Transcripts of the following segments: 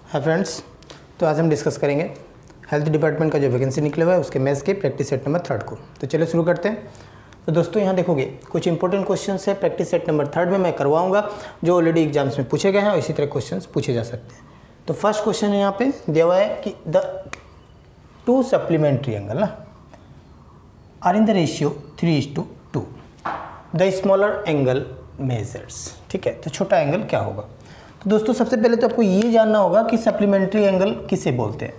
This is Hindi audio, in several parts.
हाय फ्रेंड्स, तो आज हम डिस्कस करेंगे हेल्थ डिपार्टमेंट का जो वैकेंसी निकला हुआ है उसके मैथ्स के प्रैक्टिस सेट नंबर 3 को। तो चलो शुरू करते हैं। तो दोस्तों यहाँ देखोगे कुछ इंपॉर्टेंट क्वेश्चंस है प्रैक्टिस सेट नंबर 3 में मैं करवाऊंगा जो ऑलरेडी एग्जाम्स में पूछे गए हैं और इसी तरह क्वेश्चंस पूछे जा सकते हैं। तो फर्स्ट क्वेश्चन है यहाँ पे दिया हुआ है कि द टू सप्लीमेंट्री एंगल ना are in the ratio 3:2, the smaller angle measures. ठीक है, तो छोटा एंगल क्या होगा। तो दोस्तों सबसे पहले तो आपको ये जानना होगा कि सप्लीमेंट्री एंगल किसे बोलते हैं।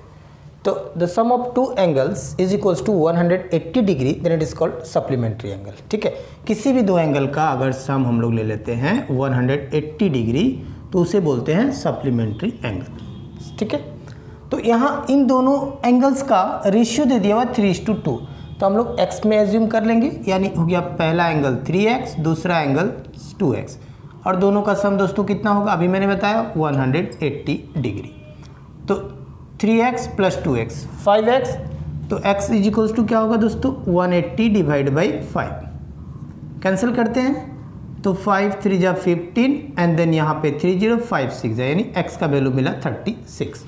तो the sum of two angles is equals to 180 degree then it is called supplementary angle. ठीक है, किसी भी दो एंगल का अगर सम हम लोग ले लेते हैं 180 डिग्री तो उसे बोलते हैं सप्लीमेंट्री एंगल। ठीक है, तो यहाँ इन दोनों एंगल्स का रेशियो दे दिया हुआ 3:2, तो हम लोग x में एज्यूम कर लेंगे, यानी हो गया पहला एंगल 3x, दूसरा एंगल 2x, और दोनों का सम दोस्तों कितना होगा अभी मैंने बताया 180 डिग्री। तो 3x प्लस 2x 5x, तो x इज इक्वल्स टू क्या होगा दोस्तों 180 डिवाइड बाई 5। कैंसिल करते हैं तो 5 3 जा 15 एंड देन यहाँ पे 3056 है, यानी x का वैल्यू मिला 36।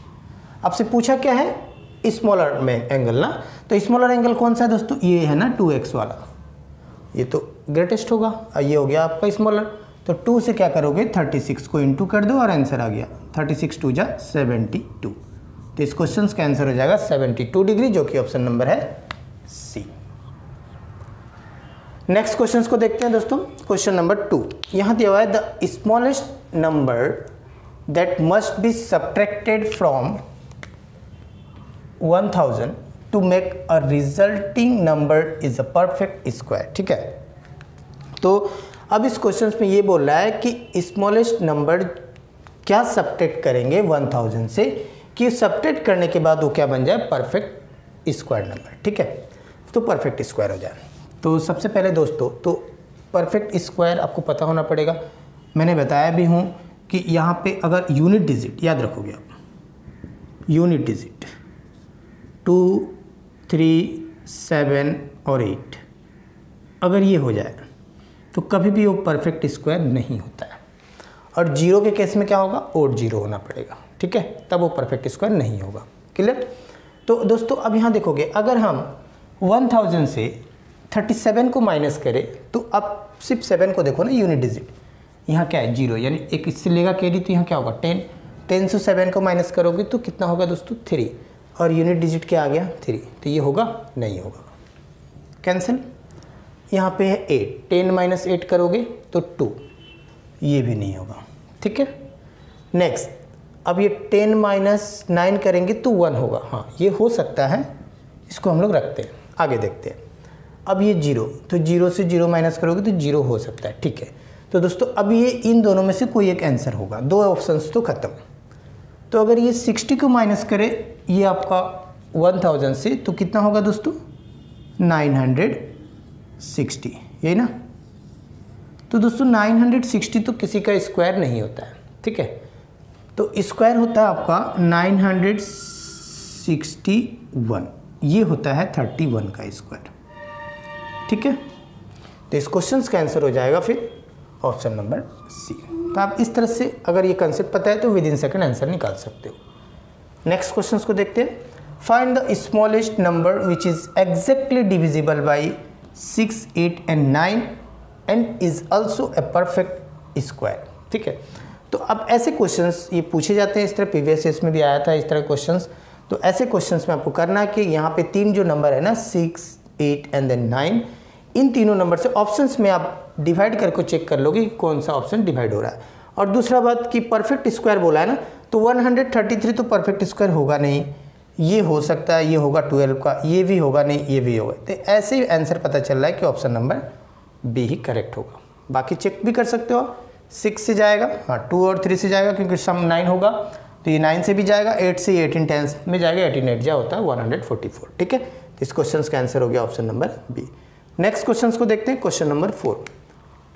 आपसे पूछा क्या है स्मॉलर में एंगल ना, तो स्मॉलर एंगल कौन सा है दोस्तों, ये है ना 2x वाला, ये तो ग्रेटेस्ट होगा और ये हो गया आपका स्मॉलर। तो 2 से क्या करोगे 36 को इंटू कर दो और आंसर आ गया 36 2 जा 72। तो इस क्वेश्चन का आंसर हो जाएगा 72 डिग्री, जो कि ऑप्शन नंबर है सी। नेक्स्ट क्वेश्चन को देखते हैं दोस्तों। क्वेश्चन नंबर 2 यहाँ दिया हुआ है the smallest number that must be subtracted from 1000 to make a resulting number is a perfect square. ठीक है, तो अब इस क्वेश्चन में ये बोल रहा है कि स्मॉलेस्ट नंबर क्या सब्ट्रैक्ट करेंगे 1000 से कि सब्ट्रैक्ट करने के बाद वो क्या बन जाए परफेक्ट स्क्वायर नंबर। ठीक है, तो परफेक्ट स्क्वायर हो जाए। तो सबसे पहले दोस्तों तो परफेक्ट स्क्वायर आपको पता होना पड़ेगा, मैंने बताया भी हूँ कि यहाँ पे अगर यूनिट डिजिट याद रखोगे आप, यूनिट डिजिट 2 3 7 और 8 अगर ये हो जाए तो कभी भी वो परफेक्ट स्क्वायर नहीं होता है, और जीरो के केस में क्या होगा ओड जीरो होना पड़ेगा। ठीक है, तब वो परफेक्ट स्क्वायर नहीं होगा। क्लियर। तो दोस्तों अब यहाँ देखोगे अगर हम 1000 से 37 को माइनस करें तो अब सिर्फ 7 को देखो ना, यूनिट डिजिट यहाँ क्या है जीरो, यानी एक इससे लेगा कैरी, तो यहाँ क्या होगा 10 से 7 को माइनस करोगे तो कितना होगा दोस्तों 3, और यूनिट डिजिट क्या आ गया 3, तो ये होगा नहीं होगा, कैंसिल। यहाँ पे है 8, 10 माइनस 8 करोगे तो 2, ये भी नहीं होगा। ठीक है, नेक्स्ट अब ये 10 माइनस 9 करेंगे तो 1 होगा, हाँ ये हो सकता है, इसको हम लोग रखते हैं, आगे देखते हैं। अब ये 0, तो 0 से 0 माइनस करोगे तो 0 हो सकता है। ठीक है, तो दोस्तों अब ये इन दोनों में से कोई एक आंसर होगा, दो ऑप्शंस तो खत्म। तो अगर ये 60 को माइनस करे ये आपका 1000 से तो कितना होगा दोस्तों 960, यही ना। तो दोस्तों 960 तो किसी का स्क्वायर नहीं होता है। ठीक है, तो स्क्वायर होता है आपका 961, ये होता है 31 का स्क्वायर। ठीक है, तो इस क्वेश्चन का आंसर हो जाएगा फिर ऑप्शन नंबर सी। तो आप इस तरह से अगर ये कंसेप्ट पता है तो विद इन सेकंड आंसर निकाल सकते हो। नेक्स्ट क्वेश्चन को देखते हैं। Find the smallest number which is exactly divisible by 6, 8 and 9 and is also a perfect square. ठीक है, तो अब ऐसे क्वेश्चंस ये पूछे जाते हैं, इस तरह प्रीवियस ईयर्स में भी आया था इस तरह क्वेश्चंस। तो ऐसे क्वेश्चंस में आपको करना है कि यहाँ पे 3 जो नंबर है ना 6, 8 एंड देन 9, इन तीनों नंबर से ऑप्शंस में आप डिवाइड करके चेक कर लोगे कौन सा ऑप्शन डिवाइड हो रहा है। और दूसरा बात कि परफेक्ट स्क्वायर बोला है ना, तो 133 तो परफेक्ट स्क्वायर होगा नहीं, ये हो सकता है ये होगा 12 का, ये भी होगा नहीं, ये भी होगा। तो ऐसे ही आंसर पता चल रहा है कि ऑप्शन नंबर बी ही करेक्ट होगा। बाकी चेक भी कर सकते हो, 6 से जाएगा, हाँ 2 और 3 से जाएगा क्योंकि सम 9 होगा, तो ये 9 से भी जाएगा, 8 से 18 10 में जाएगा, 18 8 जा होता है 144। ठीक है, तो इस क्वेश्चन का आंसर हो गया option number B. Next question को देखते हैं। क्वेश्चन नंबर 4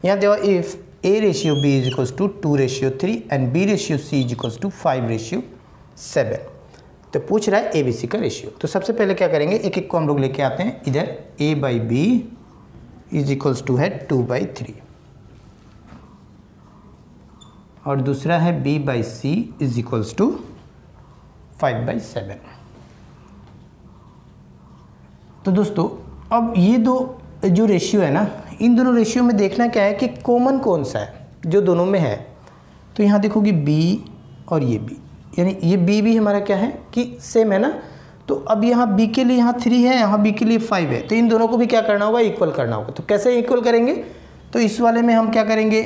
यहाँ देखो if A ratio B is equals to 2:3 and B ratio C is equals to 5:7, तो पूछ रहा है ABC का रेशियो। तो सबसे पहले क्या करेंगे, एक एक को हम लोग लेके आते हैं। इधर A/B इज इक्वल्स टू है 2/3 और दूसरा है B/C इज इक्वल्स टू 5/7। तो दोस्तों अब ये दो जो रेशियो है ना, इन दोनों रेशियो में देखना क्या है कि कॉमन कौन सा है जो दोनों में है। तो यहाँ देखोगे b और ये b, यानी ये b भी हमारा क्या है कि सेम है ना। तो अब यहाँ b के लिए यहाँ 3 है, यहाँ b के लिए 5 है, तो इन दोनों को भी क्या करना होगा, इक्वल करना होगा। तो कैसे इक्वल करेंगे, तो इस वाले में हम क्या करेंगे,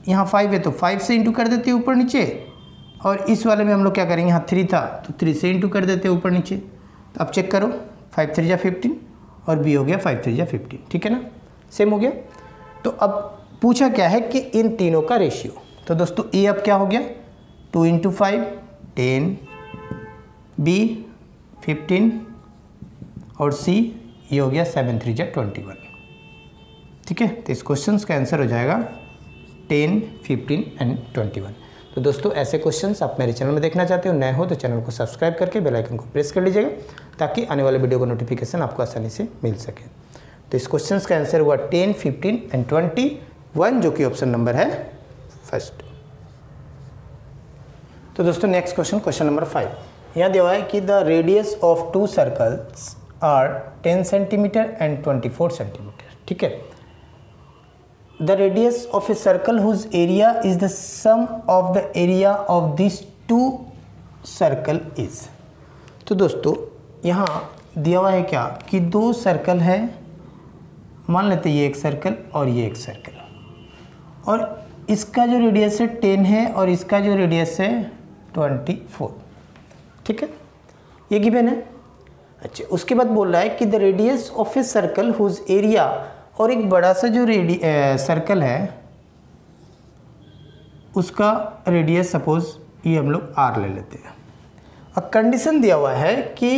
यहाँ 5 है तो 5 से इंटू कर देते हैं ऊपर नीचे, और इस वाले में हम लोग क्या करेंगे, यहाँ 3 था तो 3 से इंटू कर देते हैं ऊपर नीचे। तो अब चेक करो, 5 3 जा 15 और b हो गया 5 3 जा 15, ठीक है ना, सेम हो गया। तो अब पूछा क्या है कि इन तीनों का रेशियो। तो दोस्तों a अब क्या हो गया, 2 × 5 10, b 15 और c ये हो गया 7 3 जा 21, ठीक है। तो इस क्वेश्चन का आंसर हो जाएगा 10, 15 एंड 21। तो दोस्तों ऐसे क्वेश्चंस आप मेरे चैनल में देखना चाहते हो, नए हो तो चैनल को सब्सक्राइब करके बेल आइकन को प्रेस कर लीजिएगा ताकि आने वाले वीडियो का नोटिफिकेशन आपको आसानी से मिल सके। तो इस क्वेश्चन का आंसर हुआ 10, 15 एंड 21, जो कि ऑप्शन नंबर है फर्स्ट। तो दोस्तों नेक्स्ट क्वेश्चन नंबर 5 यहाँ दिया हुआ है कि the radius of 2 circles are 10 centimetre and 24 centimetre, ठीक है। The radius of a circle whose area is the sum of the area of this 2 circle is. तो दोस्तों यहाँ दिया हुआ है क्या कि 2 सर्कल है, मान लेते ये एक सर्कल और ये एक सर्कल, और इसका जो रेडियस है 10 है और इसका जो रेडियस है 24, ठीक है, ये गिवन है। अच्छा, उसके बाद बोल रहा है कि the radius of a circle whose area, और एक बड़ा सा जो सर्कल है उसका रेडियस सपोज ये हम लोग r ले लेते हैं। अब कंडीशन दिया हुआ है कि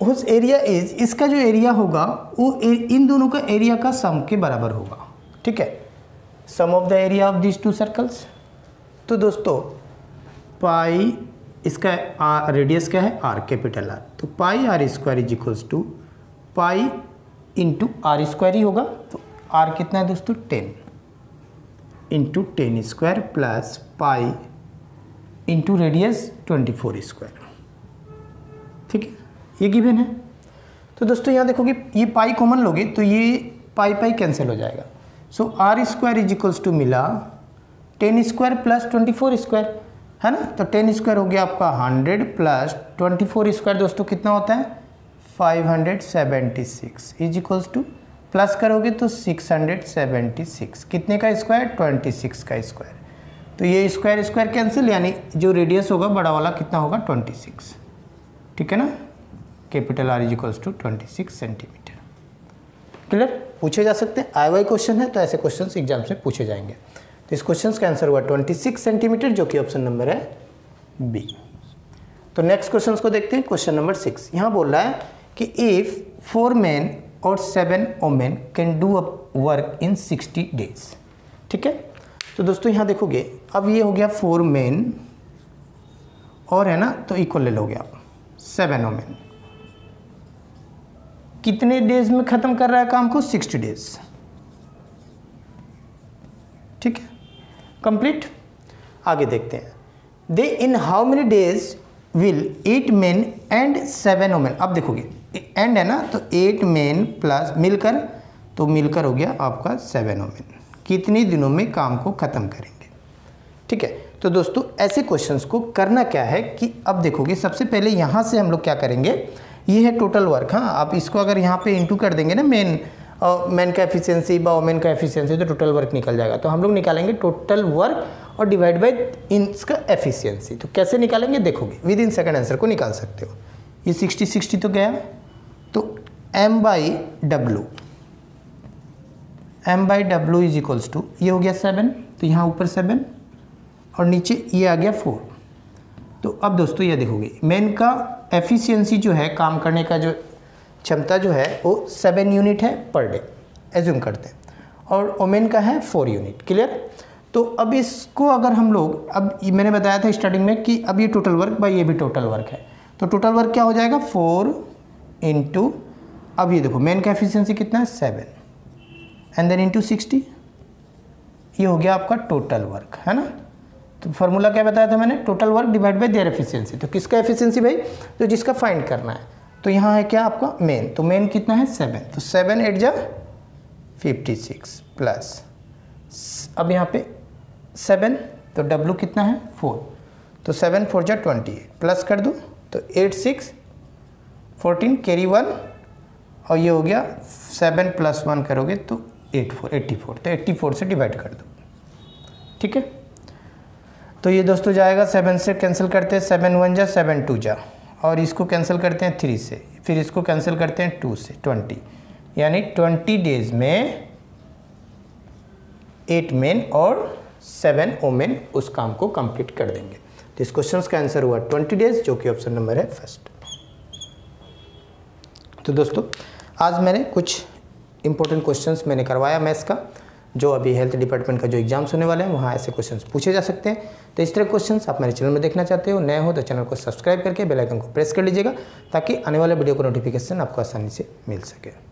हुज एरिया इज, इसका जो एरिया होगा वो इन दोनों का एरिया का सम के बराबर होगा, ठीक है, sum of the area of this 2 circles. तो दोस्तों पाई, इसका रेडियस क्या है r, कैपिटल R, तो pi r square is equals to pi into r square ही होगा। तो r कितना है दोस्तों 10 into 10 square plus pi into radius 24 square, ठीक है, ये गिवन है। तो दोस्तों यहाँ देखोगे ये पाई कॉमन लोगे तो ये पाई पाई कैंसिल हो जाएगा। So r square is equals to मिला 10 स्क्वायर प्लस 24 स्क्वायर, है ना। तो 10 स्क्वायर हो गया आपका 100 प्लस 24 स्क्वायर दोस्तों कितना होता है 576 इज इक्वल्स टू, प्लस करोगे तो 676, कितने का स्क्वायर 26 का स्क्वायर। तो ये स्क्वायर स्क्वायर कैंसिल, यानी जो रेडियस होगा बड़ा वाला कितना होगा 26, ठीक है ना, capital R is equals to 26 centimetre. Clear, पूछे जा सकते हैं, आया क्वेश्चन है तो ऐसे क्वेश्चन एग्जाम से पूछे जाएंगे। तो इस क्वेश्चन का आंसर हुआ 26 सेंटीमीटर, जो कि ऑप्शन नंबर है बी। तो नेक्स्ट क्वेश्चन को देखते हैं, क्वेश्चन नंबर 6। यहाँ बोल रहा है कि इफ 4 men और 7 women can do a work in 60 days, ठीक है। तो दोस्तों यहाँ देखोगे अब ये हो गया 4 men और है ना, तो इक्वल ले लोगे आप 7 women, कितने डेज में खत्म कर रहा है काम को 60 days, ठीक है, कंप्लीट। आगे देखते हैं, then how many days will 8 men and 7 women। अब देखोगे एंड है ना, तो 8 men प्लस मिलकर, तो मिलकर हो गया आपका 7 women, कितने दिनों में काम को ख़त्म करेंगे, ठीक है। तो दोस्तों ऐसे क्वेश्चंस को करना क्या है कि अब देखोगे सबसे पहले यहाँ से हम लोग क्या करेंगे, ये है टोटल वर्क। हाँ, आप इसको अगर यहाँ पे इंटू कर देंगे ना मैन का एफिशिएंसी व वोमेन का एफिशिएंसी, तो टोटल वर्क निकल जाएगा। तो हम लोग निकालेंगे टोटल वर्क और डिवाइड बाई इसका एफिशिएंसी। तो कैसे निकालेंगे देखोगे, विद इन सेकंड आंसर को निकाल सकते हो। ये 60 तो गया, तो m by W is equals to, ये हो गया 7, तो यहाँ ऊपर 7 और नीचे ये आ गया 4। तो अब दोस्तों ये देखोगे मैन का एफिशिएंसी जो है, काम करने का जो क्षमता जो है वो 7 यूनिट है पर डे, एज्यूम करते हैं, और वोमेन का है 4 यूनिट। क्लियर। तो अब इसको अगर हम लोग, अब मैंने बताया था स्टार्टिंग में कि अब ये टोटल वर्क बाई ये भी टोटल वर्क है, तो टोटल वर्क क्या हो जाएगा 4 इंटू, अब ये देखो मैन का एफिशिएंसी कितना है 7 एंड देन इंटू 60, ये हो गया आपका टोटल वर्क, है ना। तो फार्मूला क्या बताया था मैंने, total work divide by there efficiency. तो किसका एफिशिएंसी भाई, तो जिसका फाइंड करना है। तो यहाँ है क्या आपका मेन, तो मेन कितना है 7, तो 7 8 जा 56 प्लस, अब यहाँ पे 7, तो W कितना है 4, तो 7 4 जा 20 प्लस कर दो, तो 8 6 14 कैरी 1, और ये हो गया 7 + 1 करोगे तो 84, तो 84 से डिवाइड कर दो। ठीक है, तो ये दोस्तों जाएगा 7 से कैंसिल करते हैं, 7 1 जा 7 2 जा, और इसको कैंसिल करते हैं 3 से, फिर इसको कैंसिल करते हैं 2 से, 20, यानी 20 डेज में 8 मेन और 7 वोमेन उस काम को कंप्लीट कर देंगे। तो इस क्वेश्चन का आंसर हुआ 20 डेज, जो कि ऑप्शन नंबर है फर्स्ट। तो दोस्तों आज मैंने कुछ इंपॉर्टेंट क्वेश्चंस मैंने करवाया मैथ्स का, जो अभी हेल्थ डिपार्टमेंट का जो एग्जाम्स होने वाले हैं वहाँ ऐसे क्वेश्चंस पूछे जा सकते हैं। तो इस तरह क्वेश्चंस आप मेरे चैनल में देखना चाहते हो, नए हो तो चैनल को सब्सक्राइब करके बेल आइकन को प्रेस कर लीजिएगा, ताकि आने वाले वीडियो का नोटिफिकेशन आपको आसानी से मिल सके।